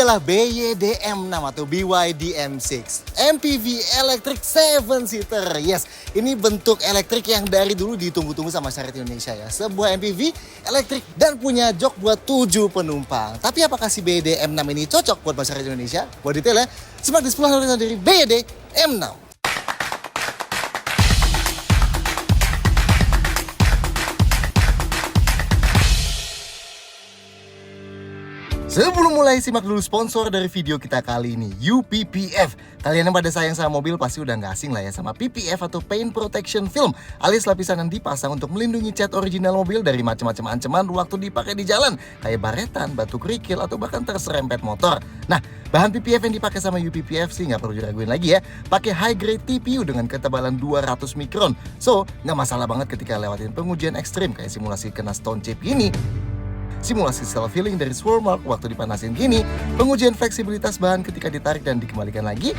adalah BYD M6 atau BYD M6. MPV Electric 7-seater. Yes, ini bentuk elektrik yang dari dulu ditunggu-tunggu sama masyarakat Indonesia ya. Sebuah MPV elektrik dan punya jok buat 7 penumpang. Tapi apakah si BYD M6 ini cocok buat masyarakat Indonesia? Buat detailnya, simak di 10 hal dari BYD M6. Sebelum mulai, simak dulu sponsor dari video kita kali ini, UPPF. Kalian yang pada sayang sama mobil pasti udah gak asing lah ya sama PPF atau Paint Protection Film, alias lapisan yang dipasang untuk melindungi cat original mobil dari macam-macam ancaman waktu dipakai di jalan, kayak baretan, batu kerikil, atau bahkan terserempet motor. Nah, bahan PPF yang dipakai sama UPPF sih nggak perlu diraguin lagi ya. Pakai high grade TPU dengan ketebalan 200 mikron. So, nggak masalah banget ketika lewatin pengujian ekstrim kayak simulasi kena stone chip ini, simulasi self-healing dari swirl mark waktu dipanasin gini, pengujian fleksibilitas bahan ketika ditarik dan dikembalikan lagi,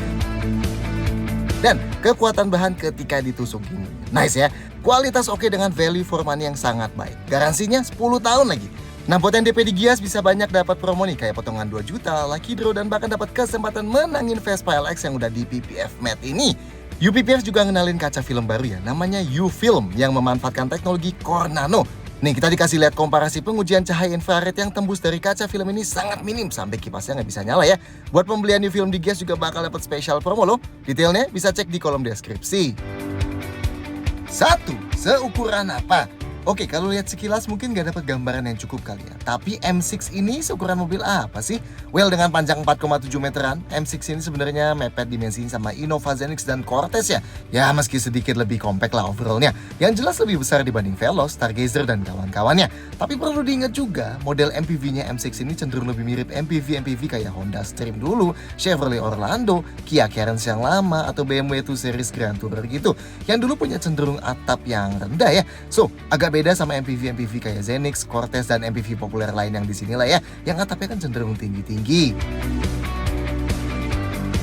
dan kekuatan bahan ketika ditusuk gini. Nice ya, kualitas oke dengan value for money yang sangat baik. Garansinya 10 tahun lagi. Nah, buat yang DP di Gias bisa banyak dapat promo nih, kayak potongan 2 juta, lucky draw, dan bahkan dapat kesempatan menangin Vespa LX yang udah di PPF Matte ini. UPPF juga ngenalin kaca film baru ya, namanya U-Film yang memanfaatkan teknologi Core Nano. Nih, kita dikasih lihat komparasi pengujian cahaya infrared yang tembus dari kaca film ini sangat minim sampai kipasnya nggak bisa nyala ya. Buat pembelian U-Film di Gias juga bakal dapat spesial promo loh. Detailnya bisa cek di kolom deskripsi. 1. Seukuran apa? Oke, kalau lihat sekilas mungkin nggak dapat gambaran yang cukup kali ya. Tapi M6 ini seukuran mobil apa sih? Well, dengan panjang 4,7 meteran, M6 ini sebenarnya mepet dimensinya sama Innova Zenix dan Cortez ya. Ya, meski sedikit lebih compact lah overallnya. Yang jelas lebih besar dibanding Veloz, Stargazer, dan kawan-kawannya. Tapi perlu diingat juga, model MPV-nya M6 ini cenderung lebih mirip MPV kayak Honda Stream dulu, Chevrolet Orlando, Kia Carens yang lama, atau BMW 2 Series Grand Tourer gitu. Yang dulu punya cenderung atap yang rendah ya. So, agak beda sama MPV kayak Zenix, Cortez, dan MPV populer lain yang di sini lah ya, yang atapnya kan cenderung tinggi-tinggi.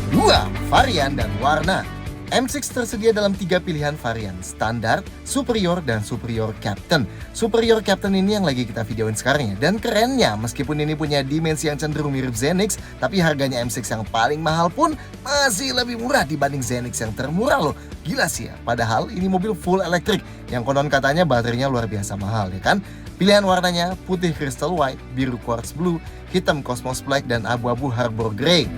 2. Varian dan warna. M6 tersedia dalam 3 pilihan varian, standar, superior, dan superior captain. Superior captain ini yang lagi kita videoin sekarang ya. Dan kerennya, meskipun ini punya dimensi yang cenderung mirip Zenix, tapi harganya M6 yang paling mahal pun masih lebih murah dibanding Zenix yang termurah loh. Gila sih ya, padahal ini mobil full elektrik, yang konon katanya baterainya luar biasa mahal ya kan. Pilihan warnanya putih crystal white, biru quartz blue, hitam cosmos black, dan abu-abu harbor grey.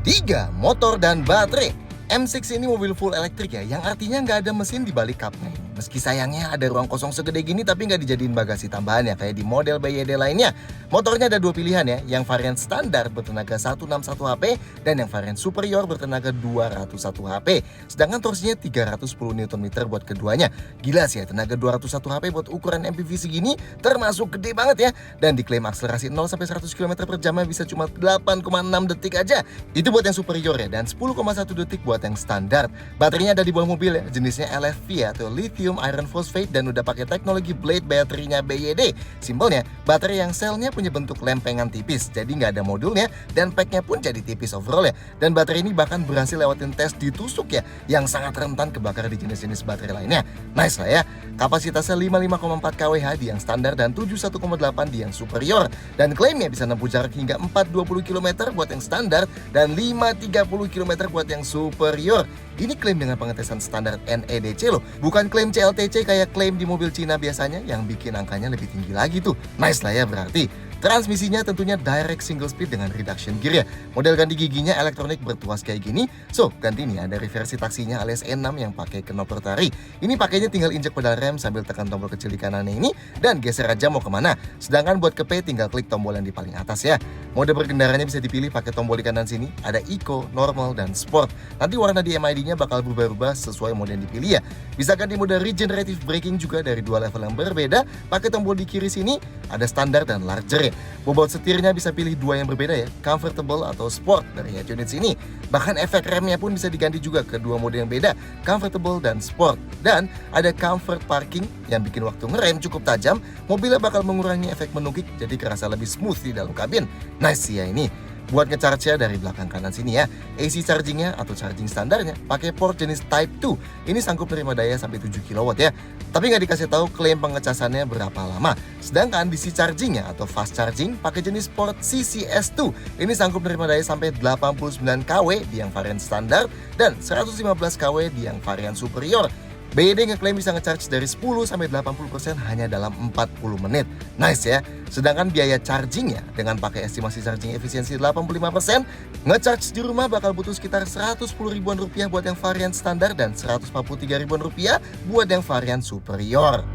3. Motor dan baterai. M6 ini mobil full elektrik ya, yang artinya nggak ada mesin di balik kapnya ini. Meski sayangnya ada ruang kosong segede gini tapi nggak dijadiin bagasi tambahan ya kayak di model BYD lainnya. Motornya ada 2 pilihan ya, yang varian standar bertenaga 161 HP dan yang varian superior bertenaga 201 HP. Sedangkan torsinya 310 Nm buat keduanya. Gila sih ya, tenaga 201 HP buat ukuran MPV segini termasuk gede banget ya. Dan diklaim akselerasi 0-100 km per jamnya bisa cuma 8,6 detik aja. Itu buat yang superior ya, dan 10,1 detik buat yang standar. Baterainya ada di bawah mobil ya, jenisnya LFP atau lithium iron phosphate, dan udah pakai teknologi blade baterainya BYD. Simpelnya, baterai yang selnya punya bentuk lempengan tipis, jadi nggak ada modulnya, dan packnya pun jadi tipis overall ya. Dan baterai ini bahkan berhasil lewatin tes ditusuk ya, yang sangat rentan kebakar di jenis-jenis baterai lainnya. Nice lah ya. Kapasitasnya 55,4 kWh di yang standar dan 71,8 di yang superior. Dan klaimnya bisa nempuh jarak hingga 420 km buat yang standar dan 530 km buat yang superior. Ini klaim dengan pengetesan standar NEDC loh, bukan klaim CLTC kayak klaim di mobil Cina biasanya yang bikin angkanya lebih tinggi lagi tuh. Nice lah ya berarti. Transmisinya tentunya direct single speed dengan reduction gear ya. Model ganti giginya elektronik bertuas kayak gini. So, ganti nih ada reversi taksinya alias E6 yang pakai knob rotary. Ini pakainya tinggal injek pedal rem sambil tekan tombol kecil di kanannya ini dan geser aja mau kemana. Sedangkan buat ke P tinggal klik tombol yang di paling atas ya. Mode berkendaranya bisa dipilih pakai tombol di kanan sini. Ada Eco, Normal, dan Sport. Nanti warna di MID-nya bakal berubah-ubah sesuai mode yang dipilih ya. Bisa ganti mode regenerative braking juga dari 2 level yang berbeda. Pakai tombol di kiri sini, ada standar dan larger ya. Bobot setirnya bisa pilih 2 yang berbeda ya, comfortable atau sport dari head unit sini. Bahkan efek remnya pun bisa diganti juga ke 2 mode yang beda, comfortable dan sport. Dan ada comfort parking yang bikin waktu ngerem cukup tajam, mobilnya bakal mengurangi efek menukik jadi kerasa lebih smooth di dalam kabin. Nice ya ini. Buat nge-charge-nya dari belakang kanan sini ya. AC charging-nya atau charging standarnya pakai port jenis Type 2. Ini sanggup menerima daya sampai 7 kW ya. Tapi nggak dikasih tahu klaim pengecasannya berapa lama. Sedangkan DC charging-nya atau fast charging pakai jenis port CCS2. Ini sanggup menerima daya sampai 89 kW di yang varian standar dan 115 kW di yang varian superior. BYD ngeklaim bisa ngecharge dari 10 sampai 80% hanya dalam 40 menit. Nice ya. Sedangkan biaya chargingnya dengan pakai estimasi charging efisiensi 85%, ngecharge di rumah bakal butuh sekitar 110 ribuan rupiah buat yang varian standar dan 143 ribuan rupiah buat yang varian superior.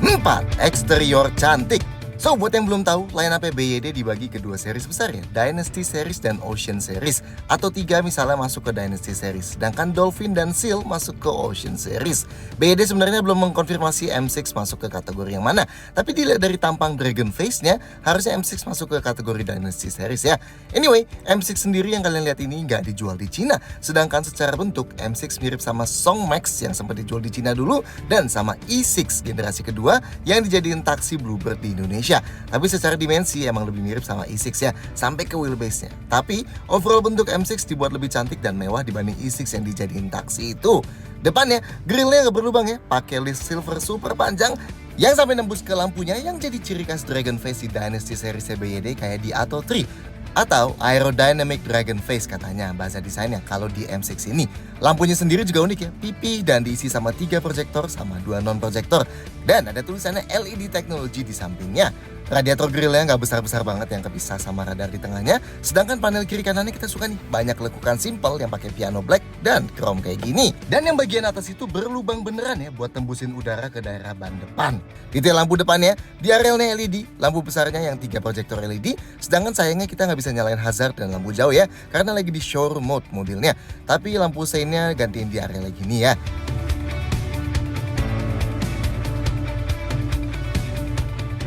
4. Eksterior cantik. So, buat yang belum tahu, line-up BYD dibagi ke dua series besar ya, Dynasty Series dan Ocean Series. Atau 3 misalnya masuk ke Dynasty Series, sedangkan Dolphin dan Seal masuk ke Ocean Series. BYD sebenarnya belum mengkonfirmasi M6 masuk ke kategori yang mana, tapi dilihat dari tampang Dragon Face-nya, harusnya M6 masuk ke kategori Dynasty Series ya. Anyway, M6 sendiri yang kalian lihat ini nggak dijual di Cina, sedangkan secara bentuk M6 mirip sama Song Max yang sempat dijual di Cina dulu, dan sama E6 generasi kedua yang dijadiin taksi Bluebird di Indonesia. Tapi secara dimensi emang lebih mirip sama E6 ya, sampai ke wheelbase-nya. Tapi overall bentuk M6 dibuat lebih cantik dan mewah dibanding E6 yang dijadiin taksi itu. Depannya, grillnya nggak berlubang ya, pakai list silver super panjang yang sampai nembus ke lampunya yang jadi ciri khas Dragon Face di Dynasty series BYD kayak di Atto 3. Atau Aerodynamic Dragon Face katanya bahasa desainnya kalau di M6 ini. Lampunya sendiri juga unik ya, pipih dan diisi sama 3 proyektor sama 2 non-proyektor. Dan ada tulisannya LED Technology di sampingnya. Radiator grillnya nggak besar-besar banget yang kepisah sama radar di tengahnya. Sedangkan panel kiri kanannya kita suka nih, banyak lekukan simple yang pakai piano black dan chrome kayak gini. Dan yang bagian atas itu berlubang beneran ya buat tembusin udara ke daerah ban depan. Detail lampu depannya, di arealnya LED, lampu besarnya yang 3 proyektor LED. Sedangkan sayangnya kita nggak bisa nyalain hazard dan lampu jauh ya, karena lagi di showroom mode mobilnya. Tapi lampu seinnya gantiin di area gini ya.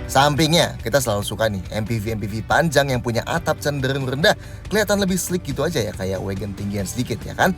Sampingnya, kita selalu suka nih MPV panjang yang punya atap cenderung rendah. Kelihatan lebih sleek gitu aja ya, kayak wagon tinggian sedikit ya kan.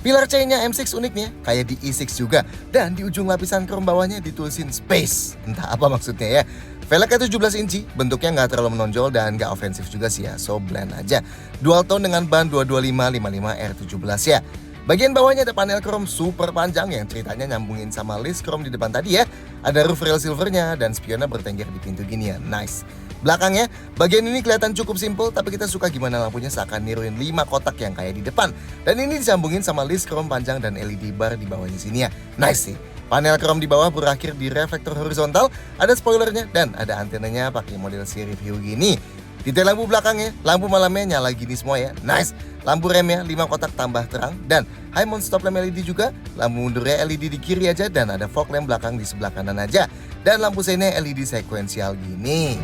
Pilar C-nya M6 uniknya, kayak di E6 juga. Dan di ujung lapisan krom bawahnya ditulisin Space. Entah apa maksudnya ya. Velgnya 17 inci, bentuknya nggak terlalu menonjol dan nggak ofensif juga sih ya, so blend aja. Dual tone dengan ban 225/55 R17 ya. Bagian bawahnya ada panel chrome super panjang yang ceritanya nyambungin sama list chrome di depan tadi ya. Ada roof rail silvernya dan spionnya bertengger di pintu gini ya, nice. Belakangnya, bagian ini kelihatan cukup simple tapi kita suka gimana lampunya seakan niruin 5 kotak yang kayak di depan. Dan ini disambungin sama list chrome panjang dan LED bar di bawahnya sini ya, nice sih. Panel chrome di bawah berakhir di reflektor horizontal, ada spoilernya dan ada antenanya pakai model seri view gini. Detail lampu belakangnya, lampu malamnya nyala gini semua ya, nice. Lampu remnya 5 kotak tambah terang dan high mount stop lamp LED juga. Lampu mundurnya LED di kiri aja dan ada fog lamp belakang di sebelah kanan aja. Dan lampu seinnya LED sekuensial gini.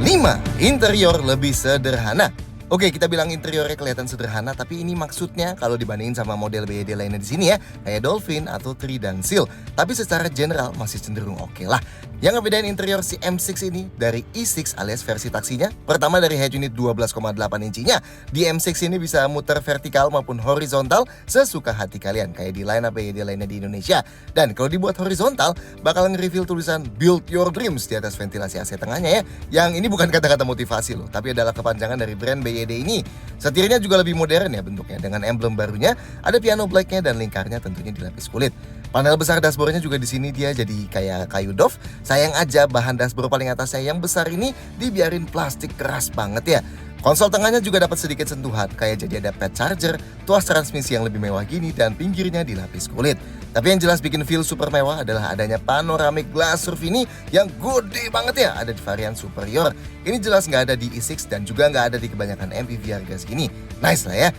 5. Interior lebih sederhana. Oke, kita bilang interiornya kelihatan sederhana, tapi ini maksudnya kalau dibandingin sama model BYD lainnya di sini ya, kayak Dolphin atau 3 dan Seal. Tapi secara general masih cenderung oke lah. Yang ngebedain interior si M6 ini dari E6 alias versi taksinya, pertama dari head unit 12,8 inchinya. Di M6 ini bisa muter vertikal maupun horizontal sesuka hati kalian, kayak di line up BYD lainnya di Indonesia. Dan kalau dibuat horizontal, bakal nge-reveal tulisan Build Your Dreams di atas ventilasi AC tengahnya ya. Yang ini bukan kata-kata motivasi loh, tapi adalah kepanjangan dari brand BYD ini. Setirnya juga lebih modern ya bentuknya, dengan emblem barunya, ada piano blacknya dan lingkarnya tentunya dilapis kulit. Panel besar dashboardnya juga di sini dia jadi kayak kayu doff. Sayang aja bahan dashboard paling atasnya yang besar ini dibiarin plastik keras banget ya. Konsol tengahnya juga dapat sedikit sentuhan, kayak jadi ada pad charger, tuas transmisi yang lebih mewah gini dan pinggirnya dilapis kulit. Tapi yang jelas bikin feel super mewah adalah adanya panoramic glass roof ini yang gede banget ya, ada di varian superior. Ini jelas nggak ada di E6 dan juga nggak ada di kebanyakan MPV harga segini. Nice lah ya.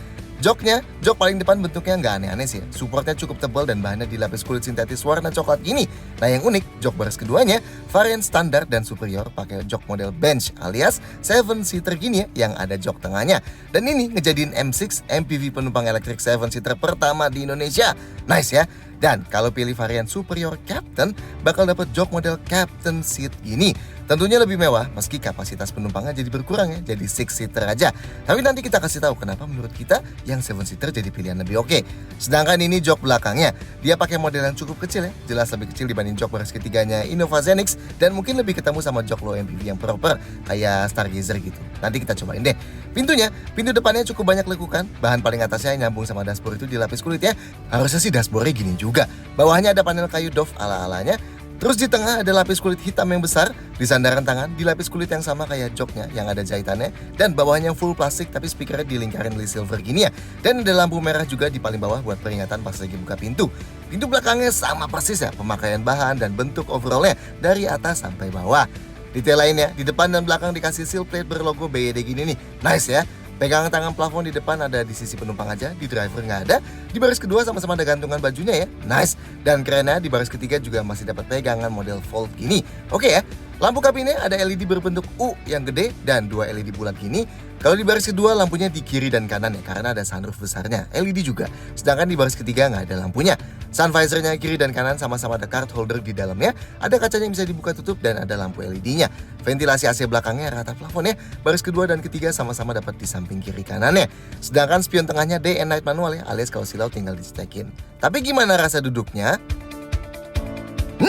Joknya, jok paling depan bentuknya nggak aneh-aneh sih. Supportnya cukup tebal dan bahannya dilapis kulit sintetis warna coklat gini. Nah yang unik, jok baris keduanya varian standar dan superior pakai jok model bench alias 7-seater gini ya, yang ada jok tengahnya. Dan ini ngejadiin M6 MPV penumpang elektrik 7-seater pertama di Indonesia. Nice ya. Dan kalau pilih varian superior Captain, bakal dapat jok model Captain Seat gini. Tentunya lebih mewah meski kapasitas penumpangnya jadi berkurang ya, jadi 6-seater aja. Tapi nanti kita kasih tahu kenapa menurut kita yang 7-seater jadi pilihan lebih oke. Sedangkan ini jok belakangnya, dia pakai model yang cukup kecil ya, jelas lebih kecil dibanding jok baris ketiganya Innova Zenix dan mungkin lebih ketemu sama jok low MPV yang proper kayak Stargazer gitu. Nanti kita cobain deh. Pintu depannya cukup banyak lekukan, bahan paling atasnya yang nyambung sama dashboard itu dilapis kulit ya. Harusnya sih dashboardnya gini juga. Bawahnya ada panel kayu doff ala-alanya. Terus di tengah ada lapis kulit hitam yang besar, di sandaran tangan dilapis kulit yang sama kayak joknya yang ada jahitannya, dan bawahnya full plastik tapi speakernya dilingkarin led silver gini ya. Dan ada lampu merah juga di paling bawah buat peringatan pas lagi buka pintu. Pintu belakangnya sama persis ya, pemakaian bahan dan bentuk overallnya dari atas sampai bawah. Detail lainnya, di depan dan belakang dikasih seal plate berlogo BYD gini nih, nice ya. Pegangan tangan plafon di depan ada di sisi penumpang aja, di driver nggak ada. Di baris kedua sama-sama ada gantungan bajunya ya, nice. Dan kerennya di baris ketiga juga masih dapat pegangan model fold gini. Oke ya, lampu kabinnya ada LED berbentuk U yang gede dan 2 LED bulat gini. Kalau di baris kedua lampunya di kiri dan kanan ya, karena ada sunroof besarnya, LED juga. Sedangkan di baris ketiga nggak ada lampunya. Sun visornya kiri dan kanan sama-sama ada card holder di dalamnya, ada kacanya yang bisa dibuka tutup dan ada lampu LED-nya. Ventilasi AC belakangnya rata plafon ya, baris kedua dan ketiga sama-sama dapat di samping kiri kanannya. Sedangkan spion tengahnya day and night manual ya, alias kalau silau tinggal dicetekin. Tapi gimana rasa duduknya? 6.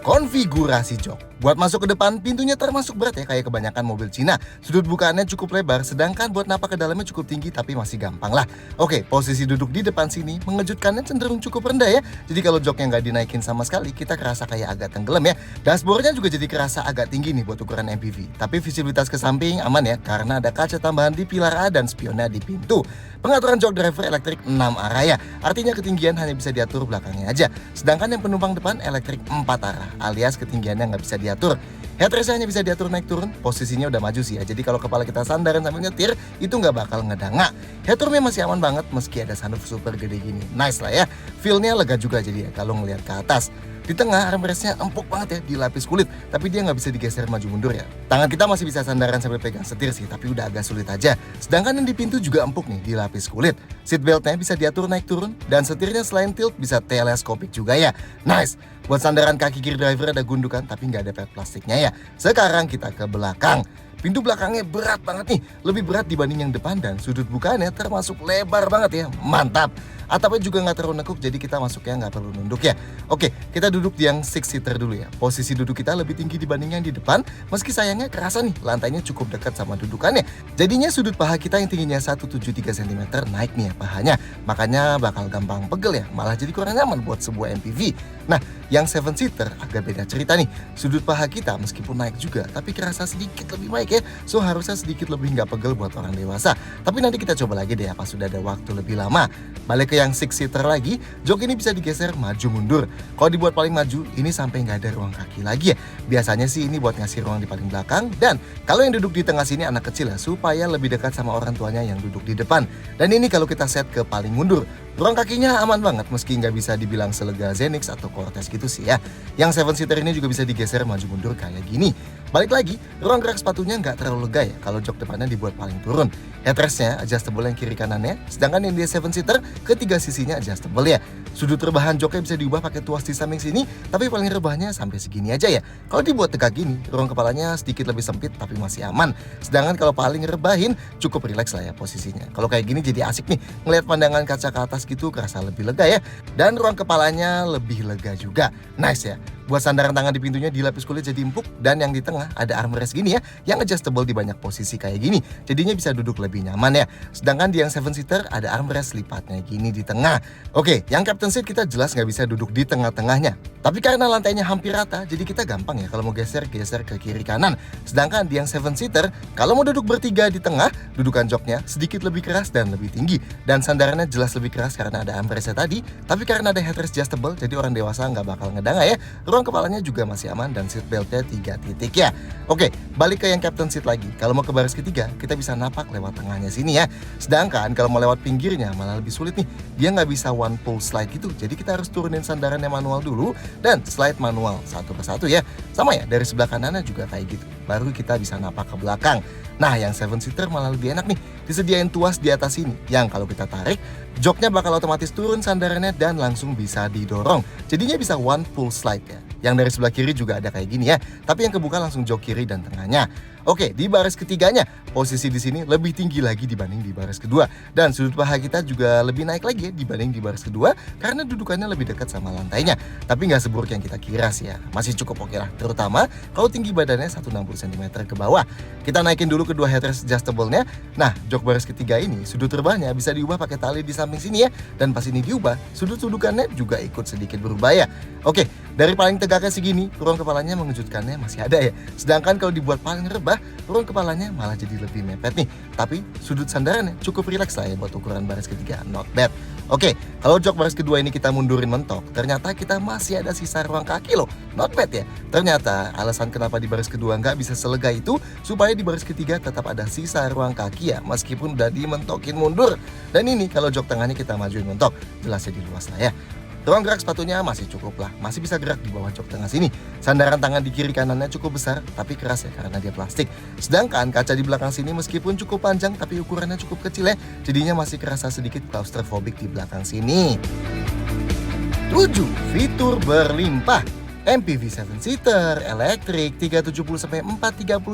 Konfigurasi jok. Buat masuk ke depan, pintunya termasuk berat ya, kayak kebanyakan mobil Cina. Sudut bukaannya cukup lebar, sedangkan buat napak ke dalamnya cukup tinggi tapi masih gampang lah. Oke, posisi duduk di depan sini mengejutkannya cenderung cukup rendah ya. Jadi kalau joknya nggak dinaikin sama sekali, kita kerasa kayak agak tenggelam ya. Dashboardnya juga jadi kerasa agak tinggi nih buat ukuran MPV. Tapi visibilitas ke samping aman ya, karena ada kaca tambahan di pilar A dan spionnya di pintu. Pengaturan jok driver elektrik 6 arah ya, artinya ketinggian hanya bisa diatur belakangnya aja. Sedangkan yang penumpang depan elektrik 4 arah, alias ketinggiannya nggak bisa diatur. Headrest hanya bisa diatur naik turun, posisinya udah maju sih ya. Jadi kalau kepala kita sandaran sambil nyetir, itu nggak bakal ngedangak. Headroomnya masih aman banget meski ada sunroof super gede gini. Nice lah ya, feel-nya lega juga jadi ya kalau ngelihat ke atas. Di tengah armrestnya empuk banget ya, dilapis kulit, tapi dia nggak bisa digeser maju mundur ya. Tangan kita masih bisa sandaran sambil pegang setir sih, tapi udah agak sulit aja. Sedangkan yang di pintu juga empuk nih, dilapis kulit. Seatbeltnya bisa diatur naik turun, dan setirnya selain tilt bisa teleskopik juga ya. Nice! Buat sandaran kaki kiri driver ada gundukan, tapi nggak ada pad plastiknya ya. Sekarang kita ke belakang. Pintu belakangnya berat banget nih, lebih berat dibanding yang depan dan sudut bukaannya termasuk lebar banget ya, mantap. Atapnya juga nggak terlalu nekuk, jadi kita masuknya nggak perlu nunduk ya. Oke, kita duduk di yang 6-seater dulu ya. Posisi duduk kita lebih tinggi dibanding yang di depan, meski sayangnya kerasa nih, lantainya cukup dekat sama dudukannya. Jadinya sudut paha kita yang tingginya 173 cm naik nih ya pahanya, makanya bakal gampang pegel ya, malah jadi kurang nyaman buat sebuah MPV. Nah, yang 7-seater agak beda cerita nih. Sudut paha kita meskipun naik juga, tapi kerasa sedikit lebih baik ya. So harusnya sedikit lebih nggak pegel buat orang dewasa. Tapi nanti kita coba lagi deh apa sudah ada waktu lebih lama. Balik ke yang 6-seater lagi, jok ini bisa digeser maju mundur. Kalau dibuat paling maju, ini sampai nggak ada ruang kaki lagi ya. Biasanya sih ini buat ngasih ruang di paling belakang. Dan kalau yang duduk di tengah sini anak kecil ya, supaya lebih dekat sama orang tuanya yang duduk di depan. Dan ini kalau kita set ke paling mundur, ruang kakinya aman banget meski nggak bisa dibilang selega Zenix atau Cortez gitu sih ya. Yang 7-seater ini juga bisa digeser maju mundur kayak gini. Balik lagi, ruang gerak sepatunya nggak terlalu lega ya kalau jok depannya dibuat paling turun. Headrestnya adjustable yang kiri kanannya, sedangkan yang dia 7-seater ketiga sisinya adjustable ya. Sudut rebahan joknya bisa diubah pakai tuas di samping sini, tapi paling rebahnya sampai segini aja ya. Kalau dibuat tegak gini, ruang kepalanya sedikit lebih sempit tapi masih aman. Sedangkan kalau paling rebahin, cukup rileks lah ya posisinya. Kalau kayak gini jadi asik nih, ngelihat pandangan kaca ke atas gitu kerasa lebih lega ya. Dan ruang kepalanya lebih lega juga. Nice ya. Buat sandaran tangan di pintunya dilapis kulit jadi empuk, dan yang di tengah ada armrest gini ya, yang adjustable di banyak posisi kayak gini. Jadinya bisa duduk lebih nyaman ya. Sedangkan di yang 7-seater ada armrest lipatnya gini di tengah. Oke, yang captain seat kita jelas nggak bisa duduk di tengah-tengahnya. Tapi karena lantainya hampir rata, jadi kita gampang ya kalau mau geser ke kiri kanan. Sedangkan di yang 7-seater, kalau mau duduk bertiga di tengah, dudukan joknya sedikit lebih keras dan lebih tinggi. Dan sandarannya jelas lebih keras karena ada armrestnya tadi. Tapi karena ada headrest adjustable, jadi orang dewasa nggak bakal ngedanga ya. Ruang kepalanya juga masih aman dan seat beltnya 3 titik ya. Oke, balik ke yang captain seat lagi. Kalau mau ke baris ketiga, kita bisa napak lewat tengahnya sini ya. Sedangkan kalau mau lewat pinggirnya malah lebih sulit nih. Dia nggak bisa one pull slide gitu. Jadi kita harus turunin sandarannya manual dulu dan slide manual satu persatu ya. Sama ya, dari sebelah kanannya juga kayak gitu. Baru kita bisa napak ke belakang. Nah, yang 7-seater malah lebih enak nih. Disediain tuas di atas sini, yang kalau kita tarik, joknya bakal otomatis turun sandarannya dan langsung bisa didorong. Jadinya bisa one pull slide ya. Yang dari sebelah kiri juga ada kayak gini ya, tapi yang kebuka langsung jok kiri dan tengahnya. Oke, di baris ketiganya, posisi di sini lebih tinggi lagi dibanding di baris kedua. Dan sudut paha kita juga lebih naik lagi ya dibanding di baris kedua, karena dudukannya lebih dekat sama lantainya. Tapi nggak seburuk yang kita kira sih ya, masih cukup oke lah. Terutama kalau tinggi badannya 160 cm ke bawah. Kita naikin dulu kedua headrest adjustable-nya. Nah, jok baris ketiga ini, sudut terbangnya bisa diubah pakai tali di samping sini ya. Dan pas ini diubah, sudut dudukannya juga ikut sedikit berubah ya. Oke, dari paling tegaknya segini, ruang kepalanya mengejutkannya masih ada ya. Sedangkan kalau dibuat paling rebah, ruang kepalanya malah jadi lebih mepet nih. Tapi sudut sandarannya cukup rileks lah ya buat ukuran baris ketiga, not bad. Oke, kalau jok baris kedua ini kita mundurin mentok, ternyata kita masih ada sisa ruang kaki loh. Not bad ya. Ternyata alasan kenapa di baris kedua nggak bisa selega itu, supaya di baris ketiga tetap ada sisa ruang kaki ya, meskipun udah dimentokin mundur. Dan ini kalau jok tengahnya kita majuin mentok, jelas jadi luas lah ya. Ruang gerak sepatunya masih cukup lah, masih bisa gerak di bawah jok tengah sini. Sandaran tangan di kiri kanannya cukup besar, tapi keras ya karena dia plastik. Sedangkan kaca di belakang sini meskipun cukup panjang, tapi ukurannya cukup kecil ya, jadinya masih kerasa sedikit claustrophobic di belakang sini. 7. Fitur berlimpah. MPV 7-seater, elektrik, 370-430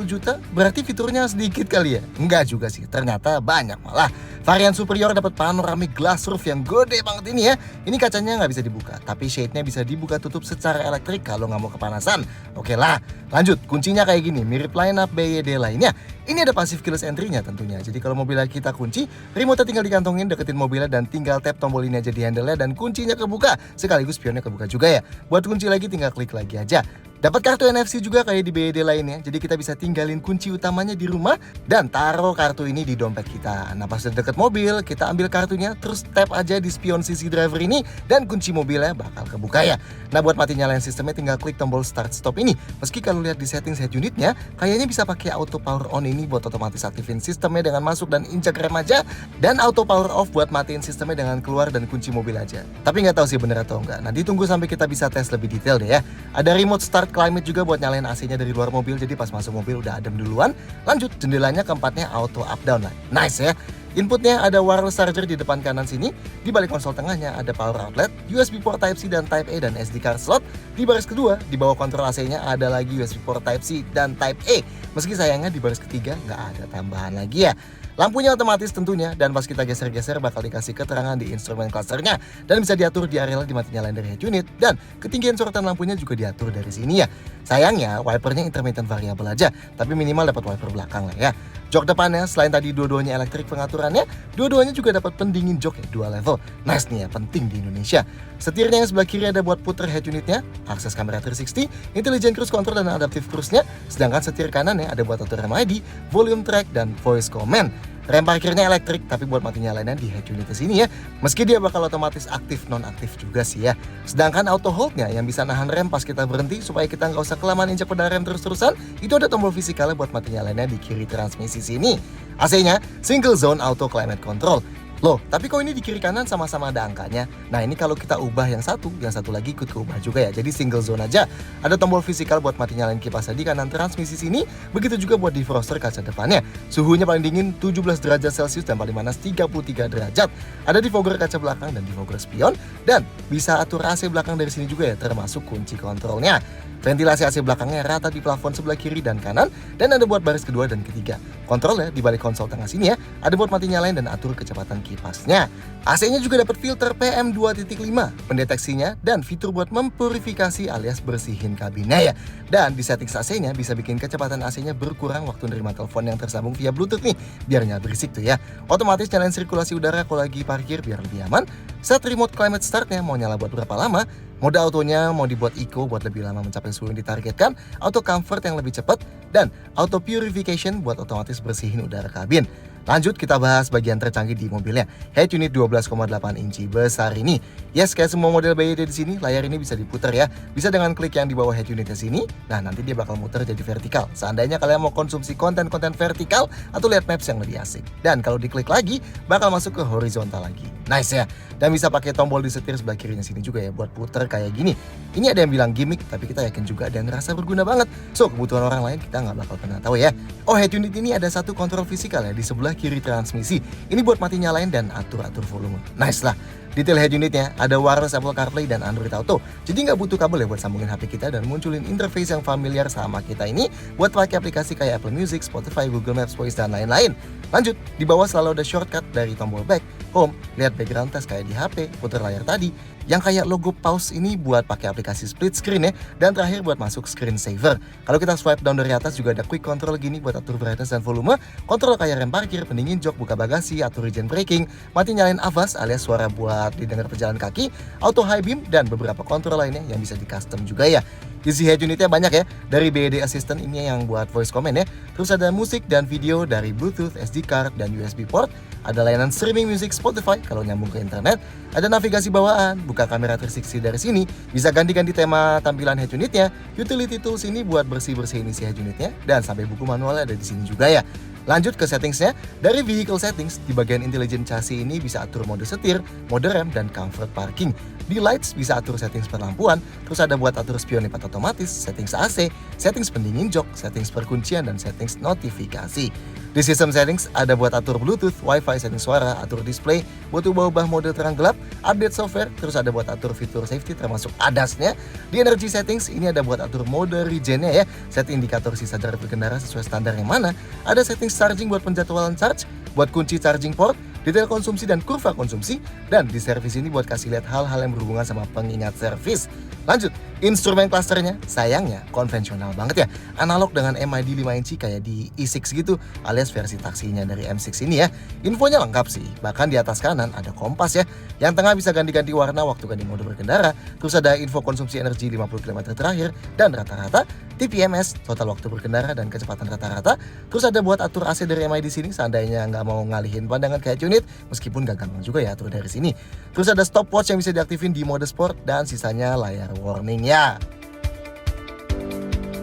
juta, berarti fiturnya sedikit kali ya? Enggak juga sih, ternyata banyak malah. Varian superior dapat panoramic glass roof yang gede banget ini ya. Ini kacanya nggak bisa dibuka, tapi shade-nya bisa dibuka tutup secara elektrik kalau nggak mau kepanasan. Oke lah, lanjut. Kuncinya kayak gini, mirip line-up BYD lainnya. Ini ada passive keyless entry-nya tentunya. Jadi kalau mobilnya kita kunci, remote tinggal dikantongin, deketin mobilnya dan tinggal tap tombol ini aja di handle-nya dan kuncinya kebuka. Sekaligus spionnya kebuka juga ya. Buat kunci lagi tinggal klik lagi aja. Dapat kartu NFC juga kayak di BYD lainnya, jadi kita bisa tinggalin kunci utamanya di rumah dan taruh kartu ini di dompet kita. Nah pas udah deket mobil, kita ambil kartunya, terus tap aja di spion sisi driver ini dan kunci mobilnya bakal kebuka ya. Nah buat mati nyalain sistemnya tinggal klik tombol start stop ini. Meski kalau lihat di settings head unitnya, kayaknya bisa pakai auto power on ini buat otomatis aktifin sistemnya dengan masuk dan injak rem aja, dan auto power off buat matiin sistemnya dengan keluar dan kunci mobil aja. Tapi nggak tahu sih bener atau enggak. Nah ditunggu sampai kita bisa tes lebih detail deh ya. Ada remote start climate juga buat nyalain AC-nya dari luar mobil, jadi pas masuk mobil udah adem duluan. Lanjut, jendelanya keempatnya auto up down lah. Nice ya. Inputnya ada wireless charger di depan kanan sini. Di balik konsol tengahnya ada power outlet, USB port Type-C dan Type-A dan SD card slot. Di baris kedua, di bawah kontrol AC-nya ada lagi USB port Type-C dan Type-A. Meski sayangnya di baris ketiga nggak ada tambahan lagi ya. Lampunya otomatis tentunya, dan pas kita geser-geser bakal dikasih keterangan di instrumen clusternya dan bisa diatur di area dimati nyalain dari head unit, dan ketinggian sorotan lampunya juga diatur dari sini ya. Sayangnya wipernya intermittent variable aja, tapi minimal dapat wiper belakang lah ya. Jok depannya selain tadi dua-duanya elektrik pengaturannya, dua-duanya juga dapat pendingin jok ya, 2 level. Nice nih ya, penting di Indonesia. Setirnya yang sebelah kiri ada buat puter head unitnya, akses kamera 360, intelligent cruise control dan adaptive cruise-nya, sedangkan setir kanannya ada buat auto rem ID, volume track dan voice command. Rem parkirnya elektrik, tapi buat mati nyalainnya di head unit sini ya. Meski dia bakal otomatis aktif non-aktif juga sih ya. Sedangkan auto hold-nya yang bisa nahan rem pas kita berhenti supaya kita nggak usah kelamaan injak pedal rem terus-terusan, itu ada tombol fisikalnya buat mati nyalainnya di kiri transmisi sini. AC-nya single zone auto climate control. Loh, tapi kok ini di kiri kanan sama-sama ada angkanya? Nah ini kalau kita ubah yang satu lagi ikut keubah juga ya. Jadi single zone aja. Ada tombol fisikal buat mati nyalain kipasnya di kanan transmisi sini. Begitu juga buat defroster kaca depannya. Suhunya paling dingin 17 derajat Celcius dan paling panas 33 derajat. Ada defogger kaca belakang dan defogger spion. Dan bisa atur AC belakang dari sini juga ya, termasuk kunci kontrolnya. Ventilasi AC belakangnya rata di plafon sebelah kiri dan kanan, dan ada buat baris kedua dan ketiga. Kontrolnya di balik konsol tengah sini ya, ada buat mati nyalain dan atur kecepatan kipasnya. AC-nya juga dapat filter PM 2.5, pendeteksinya, dan fitur buat mempurifikasi alias bersihin kabinnya ya. Dan di settings AC-nya bisa bikin kecepatan AC-nya berkurang waktu nerima telepon yang tersambung via Bluetooth nih, biar nggak berisik tuh ya. Otomatis nyalain sirkulasi udara kalau lagi parkir biar lebih aman. Set remote climate startnya mau nyala buat berapa lama. Mode autonya mau dibuat eco buat lebih lama mencapai suhu yang ditargetkan, auto comfort yang lebih cepat, dan auto purification buat otomatis bersihin udara kabin. Lanjut kita bahas bagian tercanggih di mobilnya. Head unit 12,8 inci besar ini. Yes, kayak semua model BYD di sini, layar ini bisa diputar ya. Bisa dengan klik yang di bawah head unitnya sini. Nah, nanti dia bakal muter jadi vertikal. Seandainya kalian mau konsumsi konten-konten vertikal atau lihat maps yang lebih asik. Dan kalau diklik lagi, bakal masuk ke horizontal lagi. Nice ya. Dan bisa pakai tombol di setir sebelah kirinya sini juga ya buat puter kayak gini. Ini ada yang bilang gimmick, tapi kita yakin juga ada yang ngerasa berguna banget. So, kebutuhan orang lain kita nggak bakal pernah tahu ya. Oh, head unit ini ada satu kontrol fisikal ya di sebelah sebelah kiri transmisi. Ini buat mati nyalain dan atur-atur volume. Nice lah. Detail head unitnya ada wireless Apple CarPlay dan Android Auto. Jadi nggak butuh kabel ya buat sambungin HP kita dan munculin interface yang familiar sama kita ini buat pakai aplikasi kayak Apple Music, Spotify, Google Maps, Voice, dan lain-lain. Lanjut, di bawah selalu ada shortcut dari tombol back, home, lihat background test kayak di HP, putar layar tadi. Yang kayak logo pause ini buat pakai aplikasi split screen ya. Dan terakhir buat masuk screen saver. Kalau kita swipe down dari atas juga ada quick control gini buat atur brightness dan volume. Kontrol kayak rem parkir, pendingin jok, buka bagasi, atur regen braking, mati nyalain AVAS alias suara buat didengar pejalan kaki, auto high beam, dan beberapa kontrol lainnya yang bisa di custom juga ya. Isi head unitnya banyak ya, dari BYD Assistant ini yang buat voice command ya. Terus ada musik dan video dari Bluetooth, SD card, dan USB port. Ada layanan streaming music Spotify kalau nyambung ke internet. Ada navigasi bawaan, buka kamera 360 dari sini. Bisa ganti-ganti tema tampilan head unitnya. Utility tools ini buat bersih-bersihin isi head unitnya. Dan sampai buku manualnya ada di sini juga ya. Lanjut ke settingsnya, dari vehicle settings, di bagian intelligent chassis ini bisa atur mode setir, mode rem, dan comfort parking. Di lights bisa atur settings perlampuan, terus ada buat atur spion lipat otomatis, settings AC, settings pendingin jok, settings perkuncian, dan settings notifikasi. Di system settings ada buat atur Bluetooth, Wi-Fi, setting suara, atur display, buat ubah-ubah mode terang gelap, update software, terus ada buat atur fitur safety termasuk ADAS-nya. Di energy settings ini ada buat atur mode regen-nya ya, set indikator sisa jarak berkendara sesuai standar yang mana, ada settings charging buat penjadwalan charge, buat kunci charging port, detail konsumsi dan kurva konsumsi, dan di servis ini buat kasih lihat hal-hal yang berhubungan sama pengingat servis. Lanjut, instrumen clusternya sayangnya konvensional banget ya, analog dengan MID 5 inci kayak di E6 gitu, alias versi taksinya dari M6 ini ya. Infonya lengkap sih, bahkan di atas kanan ada kompas ya, yang tengah bisa ganti-ganti warna waktu ganti mode berkendara, terus ada info konsumsi energi 50 km terakhir, dan rata-rata, TPMS, total waktu berkendara dan kecepatan rata-rata, terus ada buat atur AC dari MID sini, seandainya nggak mau ngalihin pandangan kayak unit, meskipun gak gampang juga ya atur dari sini. Terus ada stopwatch yang bisa diaktifin di mode sport, dan sisanya layar warning ya.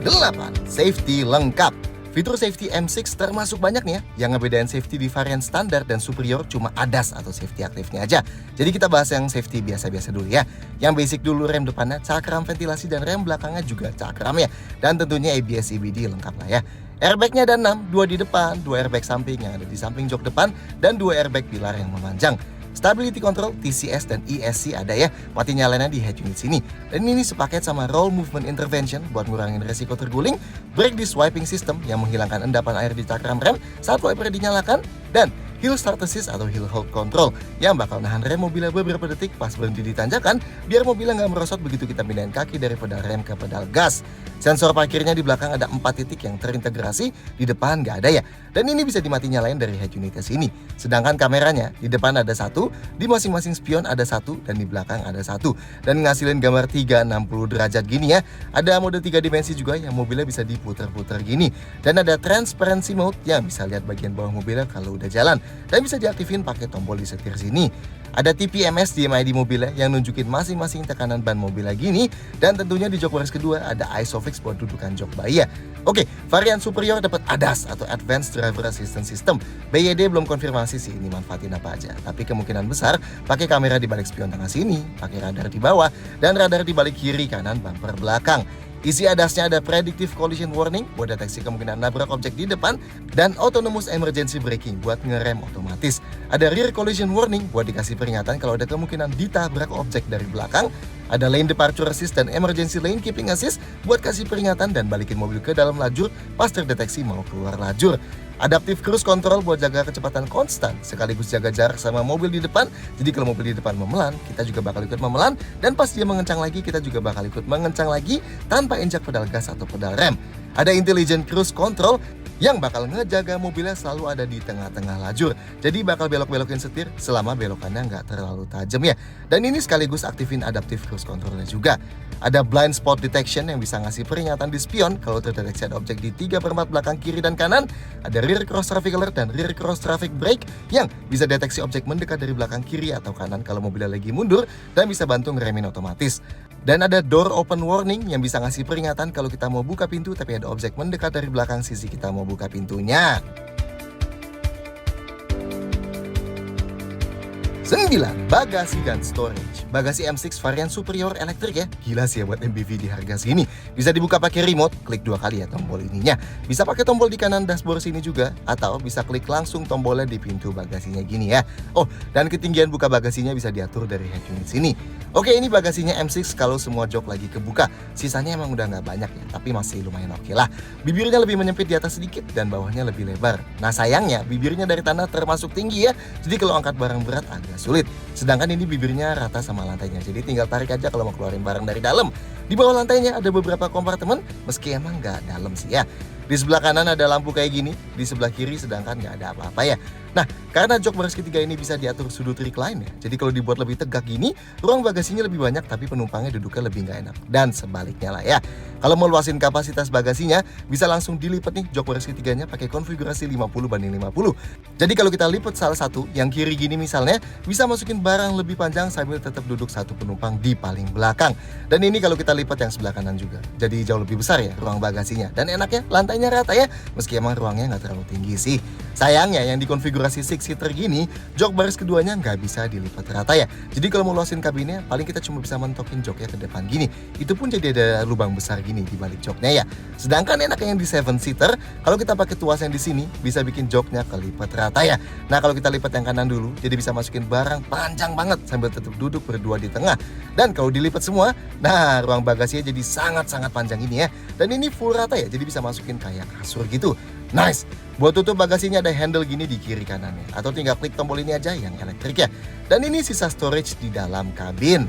8. Safety lengkap. Fitur safety M6 termasuk banyak nih ya. Yang ngebedain safety di varian standar dan superior cuma ADAS atau safety aktifnya aja. Jadi kita bahas yang safety biasa-biasa dulu ya. Yang basic dulu, rem depannya cakram ventilasi dan rem belakangnya juga cakram ya. Dan tentunya ABS CVT lengkap lah ya. Airbagnya ada 6, 2 di depan, 2 airbag samping yang ada di samping jok depan, dan 2 airbag pilar yang memanjang. Stability control, TCS, dan ESC ada ya, mati nyalainnya di head unit sini. Dan ini sepaket sama roll movement intervention buat ngurangin resiko terguling, brake disc wiping system yang menghilangkan endapan air di cakram rem saat wiper dinyalakan, dan hill start assist atau hill hold control yang bakal nahan rem mobilnya beberapa detik pas berhenti di tanjakan biar mobilnya nggak merosot begitu kita pindahin kaki dari pedal rem ke pedal gas. Sensor parkirnya di belakang ada 4 titik yang terintegrasi, di depan nggak ada ya. Dan ini bisa dimati nyalain dari head unitnya sini. Sedangkan kameranya di depan ada 1, di masing-masing spion ada 1, dan di belakang ada 1. Dan ngasilin gambar 360 derajat gini ya. Ada mode 3 dimensi juga yang mobilnya bisa diputar-putar gini. Dan ada transparency mode yang bisa lihat bagian bawah mobilnya kalau udah jalan. Dan bisa diaktifin pakai tombol di setir sini. Ada TPMS di MID mobilnya yang nunjukin masing-masing tekanan ban mobilnya gini. Dan tentunya di jok baris kedua ada ISOFIX buat dudukan jok bayi ya. Oke, varian superior dapat ADAS atau Advanced Driver Assistance System. BYD belum konfirmasi sih ini manfaatin apa aja. Tapi kemungkinan besar pakai kamera di balik spion tengah sini, pakai radar di bawah, dan radar di balik kiri kanan bumper belakang. Isi ADAS-nya ada Predictive Collision Warning buat deteksi kemungkinan nabrak objek di depan, dan Autonomous Emergency Braking buat ngerem otomatis. Ada Rear Collision Warning buat dikasih peringatan kalau ada kemungkinan ditabrak objek dari belakang. Ada Lane Departure Assist dan Emergency Lane Keeping Assist buat kasih peringatan dan balikin mobil ke dalam lajur pas terdeteksi mau keluar lajur. Adaptive Cruise Control buat jaga kecepatan konstan sekaligus jaga jarak sama mobil di depan. Jadi kalau mobil di depan memelan, kita juga bakal ikut memelan, dan pas dia mengencang lagi, kita juga bakal ikut mengencang lagi tanpa injak pedal gas atau pedal rem. Ada Intelligent Cruise Control yang bakal ngejaga mobilnya selalu ada di tengah-tengah lajur. Jadi bakal belok-belokin setir selama belokannya nggak terlalu tajam ya. Dan ini sekaligus aktifin Adaptive Cruise Controlnya juga. Ada Blind Spot Detection yang bisa ngasih peringatan di spion kalau terdeteksi ada objek di 3/4 belakang kiri dan kanan. Ada Rear Cross Traffic Alert dan Rear Cross Traffic Brake yang bisa deteksi objek mendekat dari belakang kiri atau kanan kalau mobilnya lagi mundur, dan bisa bantu ngeremin otomatis. Dan ada Door Open Warning yang bisa ngasih peringatan kalau kita mau buka pintu tapi ada objek mendekat dari belakang sisi kita mau buka pintunya. 9. Bagasi dan storage. Bagasi M6 varian superior elektrik ya. Gila sih ya buat MPV di harga segini. Bisa dibuka pakai remote, klik 2 kali ya tombol ininya. Bisa pakai tombol di kanan dashboard sini juga, atau bisa klik langsung tombolnya di pintu bagasinya gini ya. Oh, dan ketinggian buka bagasinya bisa diatur dari head unit sini. Oke, ini bagasinya M6 kalau semua jok lagi kebuka. Sisanya emang udah nggak banyak ya, tapi masih lumayan oke lah. Bibirnya lebih menyempit di atas sedikit dan bawahnya lebih lebar. Nah sayangnya bibirnya dari tanah termasuk tinggi ya, jadi kalau angkat barang berat agak sulit. Sedangkan ini bibirnya rata sama lantainya, jadi tinggal tarik aja kalau mau keluarin barang dari dalam. Di bawah lantainya ada beberapa kompartemen, meski emang nggak dalam sih ya. Di sebelah kanan ada lampu kayak gini, di sebelah kiri sedangkan nggak ada apa-apa ya. Nah, karena jok baris ketiga ini bisa diatur sudut recline ya, jadi kalau dibuat lebih tegak gini, ruang bagasinya lebih banyak tapi penumpangnya duduknya lebih nggak enak. Dan sebaliknya lah ya. Kalau mau luasin kapasitas bagasinya, bisa langsung dilipat nih jok baris ketiganya pakai konfigurasi 50/50. Jadi kalau kita lipat salah satu, yang kiri gini misalnya, bisa masukin barang lebih panjang sambil tetap duduk satu penumpang di paling belakang. Dan ini kalau kita lipat yang sebelah kanan juga, jadi jauh lebih besar ya ruang bagasinya. Dan enaknya lantainya rata ya, meski emang ruangnya nggak terlalu tinggi sih. Sayangnya yang dikonfigurasi 6-seater gini, jok baris keduanya nggak bisa dilipat rata ya. Jadi kalau mau luasin kabinnya, paling kita cuma bisa mentokin joknya ke depan gini. Itu pun jadi ada lubang besar gini di balik joknya ya. Sedangkan enaknya yang di 7-seater, kalau kita pakai tuas yang di sini, bisa bikin joknya kelipat rata ya. Nah kalau kita lipat yang kanan dulu, jadi bisa masukin barang panjang banget sambil tetap duduk berdua di tengah. Dan kalau dilipat semua, nah ruang bagasinya jadi sangat-sangat panjang ini ya. Dan ini full rata ya, jadi bisa masukin kayak kasur gitu. Nice. Buat tutup bagasinya ada handle gini di kiri kanannya, atau tinggal klik tombol ini aja yang elektrik ya. Dan ini sisa storage di dalam kabin.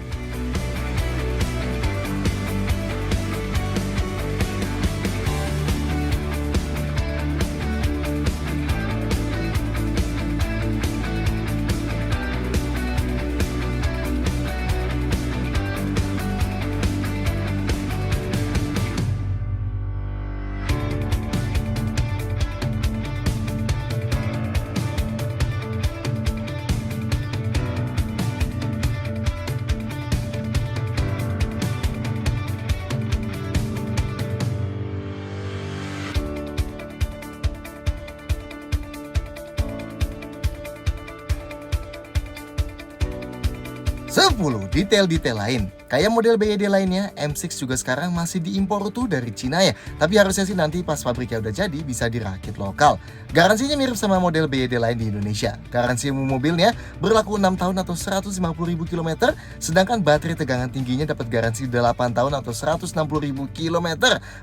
Sepuluh detail-detail lain. Kayak model BYD lainnya, M6 juga sekarang masih diimpor tuh dari Cina ya. Tapi harusnya sih nanti pas pabriknya udah jadi bisa dirakit lokal. Garansinya mirip sama model BYD lain di Indonesia. Garansi mobilnya berlaku 6 tahun atau 150.000 km, sedangkan baterai tegangan tingginya dapat garansi 8 tahun atau 160.000 km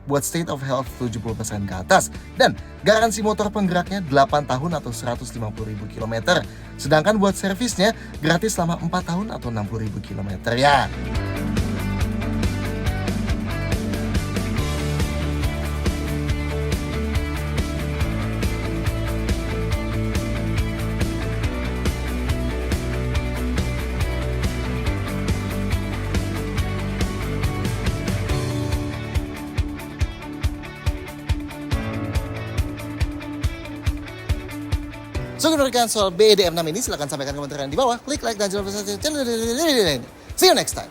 buat state of health 70% ke atas. Dan garansi motor penggeraknya 8 tahun atau 150.000 km. Sedangkan buat servisnya gratis selama 4 tahun atau 60.000 km ya. So, menurut soal BYD M6 ini silahkan sampaikan komentar di bawah. Klik like dan jangan lupa subscribe channel. See you next time.